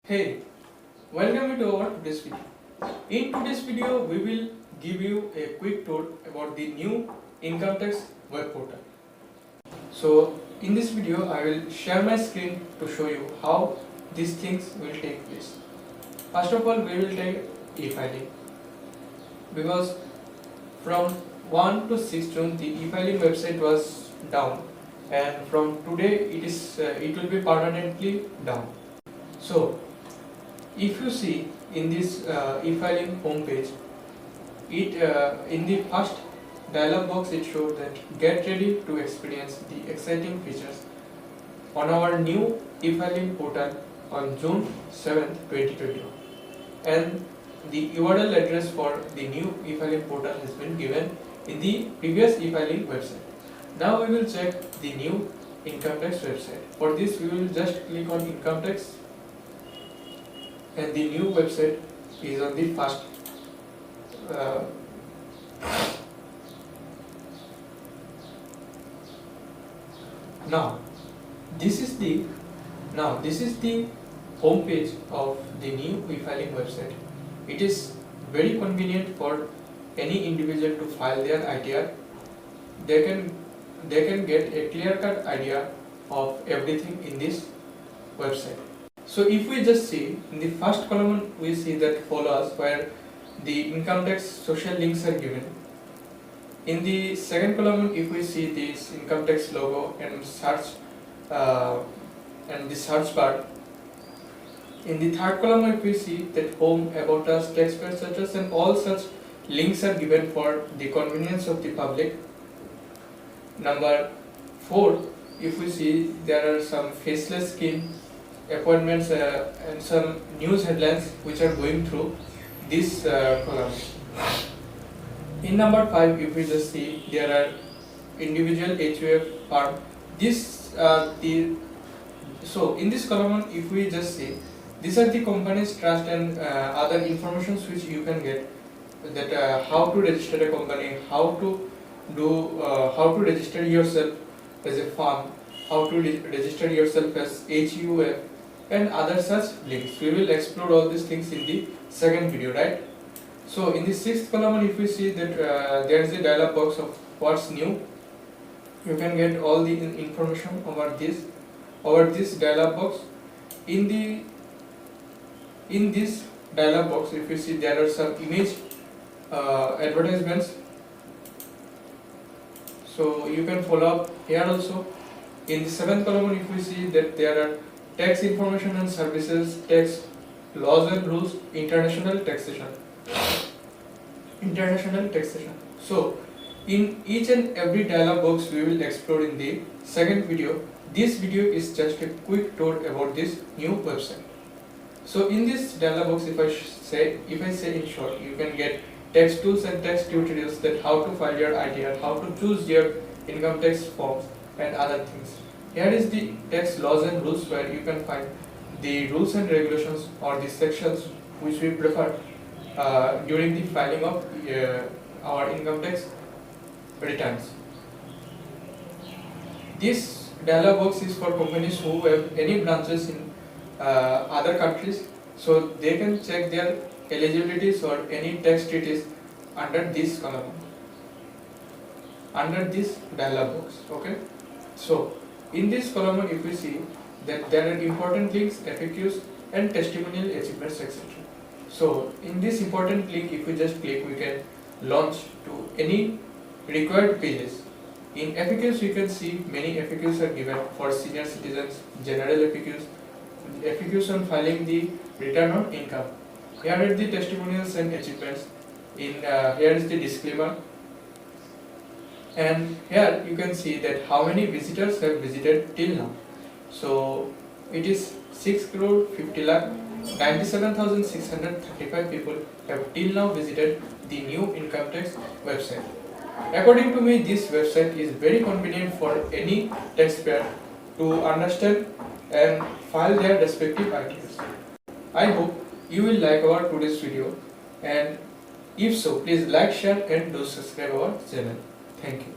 Hey, welcome to our today's video. In today's video, we will give you a quick tour about the new income tax web portal. So, in this video, I will share my screen to show you how these things will take place. First of all, we will take e-filing because from 1 to 6 June, the e-filing website was down, and from today, it will be permanently down. So, if you see in this e-filing homepage, in the first dialog box it shows that get ready to experience the exciting features on our new e-filing portal on June 7th, 2021, and the URL address for the new e-filing portal has been given in the previous e-filing website. Now we will check the new income tax website. For this, we will just click on income tax, and the new website is on the first now this is the home page of the new e-filing website. It is very convenient for any individual to file their ITR. They can get a clear-cut idea of everything in this website. So if we just see in the first column, we see that follows where the income tax social links are given. In the second column, if we see this income tax logo and search and the search bar. In the third column, if we see that home, about us, taxpayer status, and all such links are given for the convenience of the public. Number 4, if we see, there are some faceless scheme appointments and some news headlines which are going through this column. In number 5, if we just see, there are individual HUF firm. So in this column, if we just see, these are the company's trust and other informations which you can get, that how to register a company, how to register yourself as a firm, how to register yourself as HUF, and other such links. We will explore all these things in the second video, right? So in the sixth column, if we see that there is a dialog box of what's new, you can get all the information over this dialog box. In this dialog box, if you see, there are some image advertisements, so you can follow up here also. In the seventh column, if we see that there are tax information and services, tax laws and rules, international taxation. So in each and every dialog box we will explore in the second video. This video is just a quick tour about this new website. So in this dialog box, if I say in short, you can get tax tools and tax tutorials, that how to file your ITR, how to choose your income tax forms, and other things. Here is the tax laws and rules, where you can find the rules and regulations or the sections which we prefer during the filing of our income tax returns. This dialog box is for companies who have any branches in other countries, so they can check their eligibilities or any tax treaties under this column, under this dialog box. Okay, so in this column, if we see that there are important links, FAQs, and testimonial achievements, etc. So in this important link, if we just click, we can launch to any required pages. In FAQs, you can see many FAQs are given for senior citizens, general FAQs on filing the return on income. Here are the testimonials and achievements. Here is the disclaimer, and here you can see that how many visitors have visited till now. So it is 6,50,97,635 people have till now visited the new income tax website. According to me, this website is very convenient for any taxpayer to understand and file their respective ITRs. I hope you will like our today's video, and if so, please like, share, and do subscribe our channel. Thank you.